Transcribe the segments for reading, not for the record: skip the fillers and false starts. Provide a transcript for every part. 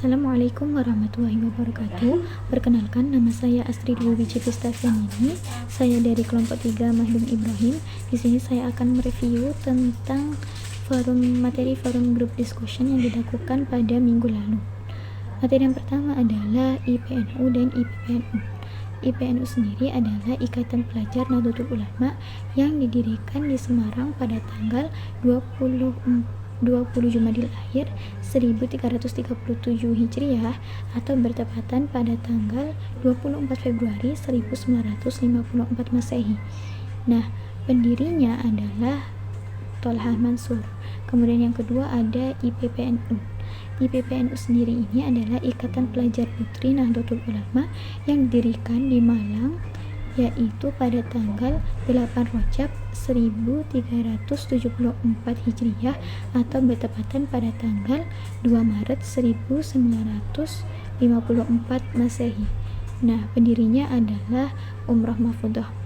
Assalamualaikum warahmatullahi wabarakatuh. Perkenalkan, nama saya Astrid Wiwiji Pistafianini. Saya dari kelompok 3 Mahdum Ibrahim. Di sini saya akan mereview tentang materi forum group discussion yang dilakukan pada minggu lalu. Materi yang pertama adalah IPNU dan IPPNU. IPNU sendiri adalah Ikatan Pelajar Nahdlatul Ulama yang didirikan di Semarang pada tanggal 20 Jumadil Akhir 1337 Hijriah atau bertepatan pada tanggal 24 Februari 1954 Masehi. Nah, pendirinya adalah Tolhah Mansur. Kemudian yang kedua ada IPPNU. IPPNU sendiri ini adalah Ikatan Pelajar Putri Nahdlatul Ulama yang didirikan di Malang, yaitu pada tanggal 8 Rajab 1374 Hijriah atau bertepatan pada tanggal 2 Maret 1954 Masehi. Nah, pendirinya adalah Umroh Mahfudzoh.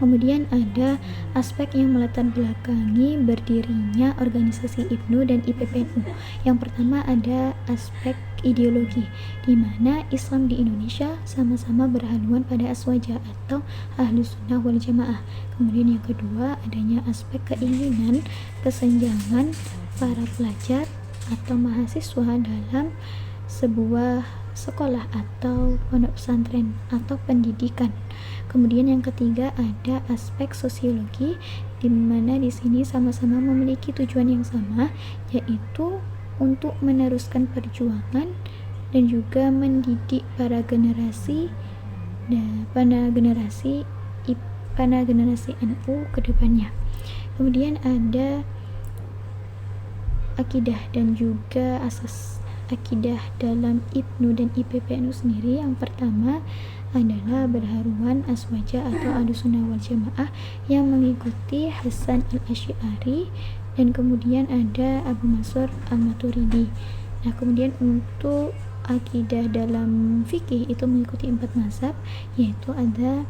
Kemudian ada aspek yang melatar belakangi berdirinya organisasi IPNU dan IPPNU. Yang pertama ada aspek ideologi, di mana Islam di Indonesia sama-sama berhaluan pada aswaja atau Ahlus Sunnah wal Jamaah. Kemudian yang kedua adanya aspek keinginan kesenjangan para pelajar atau mahasiswa dalam sebuah sekolah atau pondok pesantren atau pendidikan. Kemudian yang ketiga ada aspek sosiologi, di mana di sini sama-sama memiliki tujuan yang sama, yaitu untuk meneruskan perjuangan dan juga mendidik para generasi NU ke depannya. Kemudian ada akidah dan juga asas akidah dalam IPNU dan IPPNU sendiri. Yang pertama adalah berharuan aswaja atau Ahlus Sunnah wal Jamaah yang mengikuti Hasan al-Asy'ari, dan kemudian ada Abu Mansur al-Maturidi. Nah, kemudian untuk akidah dalam fikih itu mengikuti 4 mazhab, yaitu ada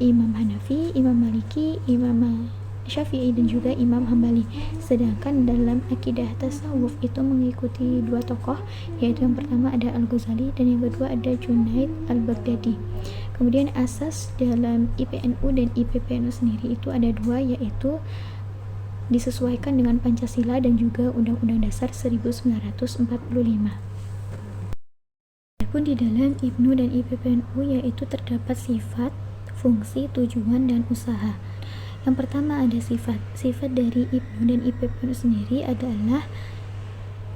Imam Hanafi, Imam Maliki, Imam Syafi'i dan juga Imam Hambali. Sedangkan dalam akidah tasawuf itu mengikuti 2 tokoh, yaitu yang pertama ada Al-Ghazali dan yang kedua ada Junaid Al-Baghdadi. Kemudian asas dalam IPNU dan IPPNU sendiri itu ada 2, yaitu disesuaikan dengan Pancasila dan juga Undang-Undang Dasar 1945. Adapun di dalam IPNU dan IPPNU yaitu terdapat sifat, fungsi, tujuan, dan usaha. Yang pertama ada sifat dari IPNU dan IPPNU sendiri adalah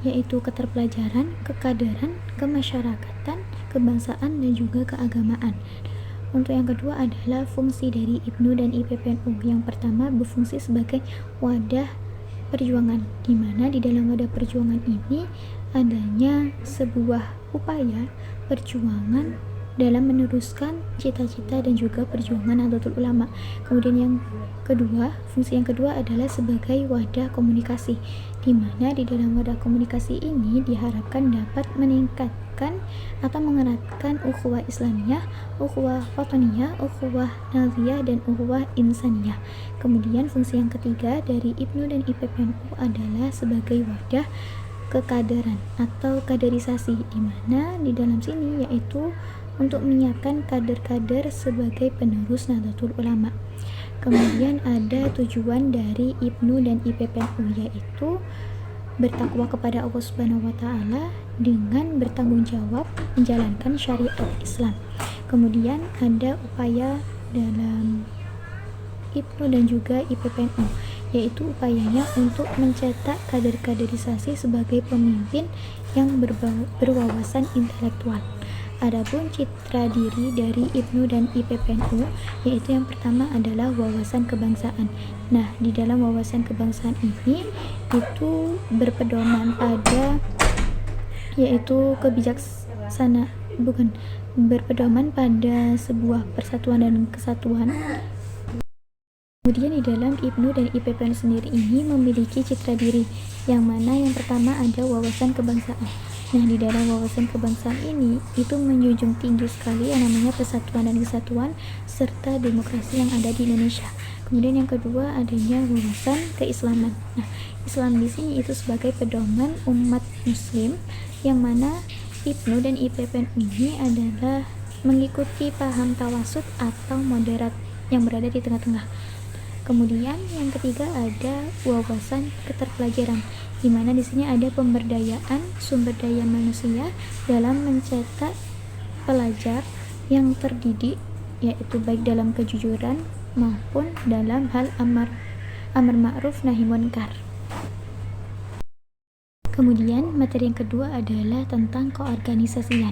yaitu keterpelajaran, kekaderan, kemasyarakatan, kebangsaan, dan juga keagamaan. Untuk yang kedua adalah fungsi dari IPNU dan IPPNU. Yang pertama berfungsi sebagai wadah perjuangan, di mana di dalam wadah perjuangan ini adanya sebuah upaya perjuangan dalam meneruskan cita-cita dan juga perjuangan Nahdlatul Ulama. Kemudian yang kedua, fungsi yang kedua adalah sebagai wadah komunikasi, di mana di dalam wadah komunikasi ini diharapkan dapat meningkatkan atau mengeratkan ukhuwah Islamiyah, ukhuwah wataniyah, ukhuwah naziyah, dan ukhuwah insaniyah. Kemudian fungsi yang ketiga dari IPNU dan IPPNU adalah sebagai wadah kekaderan atau kaderisasi, di mana di dalam sini yaitu untuk menyiapkan kader-kader sebagai penerus Nahdlatul Ulama. Kemudian ada tujuan dari IPNU dan IPPNU, yaitu bertakwa kepada Allah Subhanahu wa Ta'ala dengan bertanggung jawab menjalankan syariat Islam. Kemudian ada upaya dalam IPNU dan juga IPPNU, yaitu upayanya untuk mencetak kader-kaderisasi sebagai pemimpin yang berwawasan intelektual. Adapun citra diri dari IPNU dan IPPNU yaitu yang pertama adalah wawasan kebangsaan. Nah, di dalam wawasan kebangsaan ini itu berpedoman pada yaitu berpedoman pada sebuah persatuan dan kesatuan. Kemudian di dalam IPNU dan IPPNU sendiri ini memiliki citra diri, yang mana yang pertama ada wawasan kebangsaan. Nah, di dalam wawasan kebangsaan ini itu menjunjung tinggi sekali yang namanya persatuan dan kesatuan serta demokrasi yang ada di Indonesia. Kemudian yang kedua adanya wawasan keislaman. Nah, Islam di sini itu sebagai pedoman umat muslim, yang mana IPNU dan IPPNU ini adalah mengikuti paham tawasud atau moderat yang berada di tengah-tengah. Kemudian yang ketiga ada wawasan keterpelajaran, di mana di sini ada pemberdayaan sumber daya manusia dalam mencetak pelajar yang terdidik, yaitu baik dalam kejujuran maupun dalam hal amar ma'ruf nahi munkar. Kemudian materi yang kedua adalah tentang keorganisasian.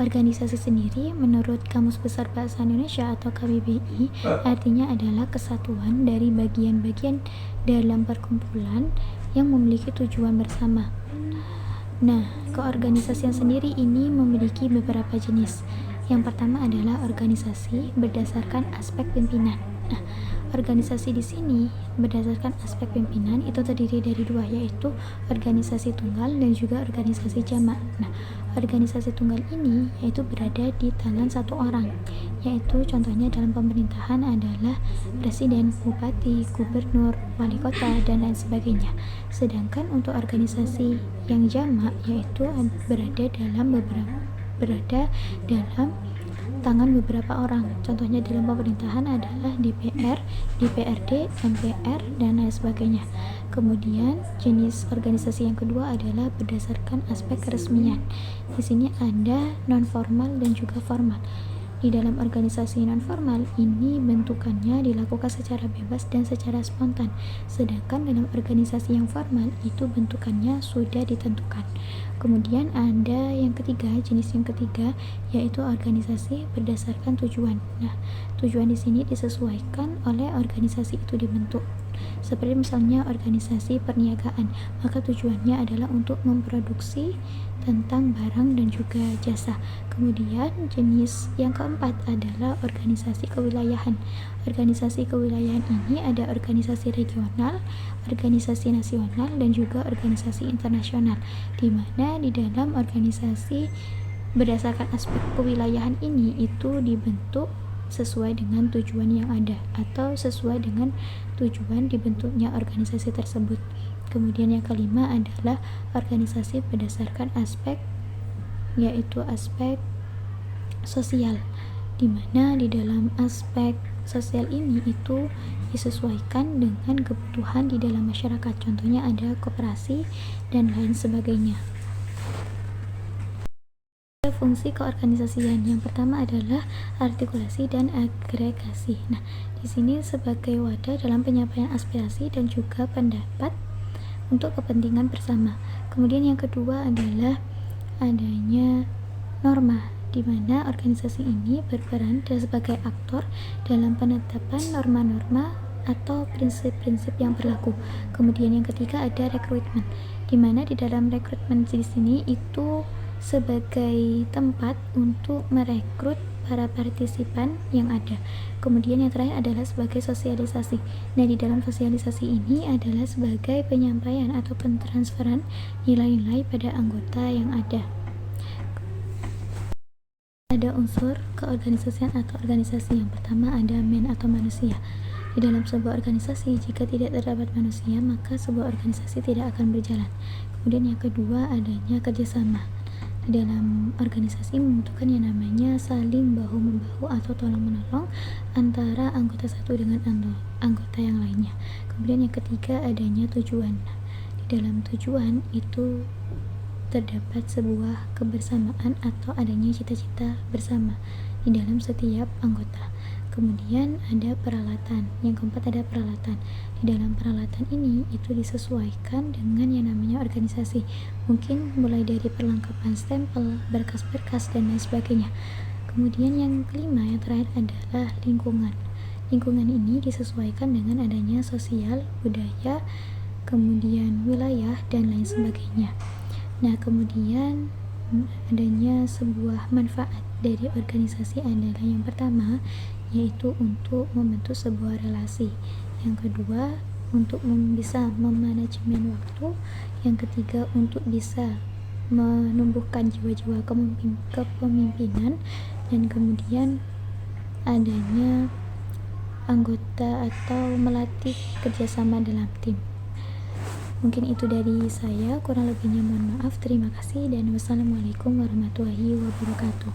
Organisasi sendiri menurut Kamus Besar Bahasa Indonesia atau KBBI artinya adalah kesatuan dari bagian-bagian dalam perkumpulan yang memiliki tujuan bersama. Nah, keorganisasian sendiri ini memiliki beberapa jenis. Yang pertama adalah organisasi berdasarkan aspek pimpinan. Nah, organisasi di sini berdasarkan aspek pimpinan itu terdiri dari dua, yaitu organisasi tunggal dan juga organisasi jamak. Nah, organisasi tunggal ini yaitu berada di tangan satu orang, yaitu contohnya dalam pemerintahan adalah presiden, bupati, gubernur, wali kota, dan lain sebagainya. Sedangkan untuk organisasi yang jamak yaitu berada dalam tangan beberapa orang. Contohnya dalam pemerintahan adalah DPR, DPRD, MPR, dan lain sebagainya. Kemudian jenis organisasi yang kedua adalah berdasarkan aspek keresmian. Di sini ada non formal dan juga formal. Di dalam organisasi non formal ini bentukannya dilakukan secara bebas dan secara spontan. Sedangkan dalam organisasi yang formal itu bentukannya sudah ditentukan. Kemudian ada yang ketiga, jenis yang ketiga yaitu organisasi berdasarkan tujuan. Nah, tujuan di sini disesuaikan oleh organisasi itu dibentuk. Seperti misalnya organisasi perniagaan, maka tujuannya adalah untuk memproduksi tentang barang dan juga jasa. Kemudian jenis yang keempat adalah organisasi kewilayahan. Organisasi kewilayahan ini ada organisasi regional, organisasi nasional, dan juga organisasi internasional, di mana di dalam organisasi berdasarkan aspek kewilayahan ini itu dibentuk sesuai dengan tujuan yang ada atau sesuai dengan tujuan dibentuknya organisasi tersebut. Kemudian yang kelima adalah organisasi berdasarkan aspek, yaitu aspek sosial, di mana di dalam aspek sosial ini itu disesuaikan dengan kebutuhan di dalam masyarakat. Contohnya ada koperasi dan lain sebagainya. Fungsi keorganisasian yang pertama adalah artikulasi dan agregasi. Nah, di sini sebagai wadah dalam penyampaian aspirasi dan juga pendapat untuk kepentingan bersama. Kemudian yang kedua adalah adanya norma, di mana organisasi ini berperan sebagai aktor dalam penetapan norma-norma atau prinsip-prinsip yang berlaku. Kemudian yang ketiga ada rekrutmen, di mana di dalam rekrutmen di sini itu sebagai tempat untuk merekrut para partisipan yang ada. Kemudian yang terakhir adalah sebagai sosialisasi. Nah, di dalam sosialisasi ini adalah sebagai penyampaian atau pentransferan nilai-nilai pada anggota yang ada. Ada unsur keorganisasian atau organisasi. Yang pertama ada man atau manusia. Di dalam sebuah organisasi, jika tidak terdapat manusia, maka sebuah organisasi tidak akan berjalan. Kemudian yang kedua adanya kerjasama. Di dalam organisasi membutuhkan yang namanya saling bahu-membahu atau tolong-menolong antara anggota satu dengan anggota yang lainnya. Kemudian yang ketiga adanya tujuan. Di dalam tujuan itu terdapat sebuah kebersamaan atau adanya cita-cita bersama di dalam setiap anggota. Kemudian ada peralatan. Yang keempat ada peralatan. Di dalam peralatan ini itu disesuaikan dengan yang namanya organisasi. Mungkin mulai dari perlengkapan stempel, berkas-berkas, dan lain sebagainya. Kemudian yang kelima, yang terakhir adalah lingkungan. Lingkungan ini disesuaikan dengan adanya sosial, budaya, kemudian wilayah, dan lain sebagainya. Nah, kemudian adanya sebuah manfaat dari organisasi adalah yang pertama yaitu untuk membentuk sebuah relasi, yang kedua untuk bisa memanajemen waktu, yang ketiga untuk bisa menumbuhkan jiwa-jiwa kepemimpinan, dan kemudian adanya anggota atau melatih kerjasama dalam tim. Mungkin itu dari saya, kurang lebihnya mohon maaf. Terima kasih dan wassalamualaikum warahmatullahi wabarakatuh.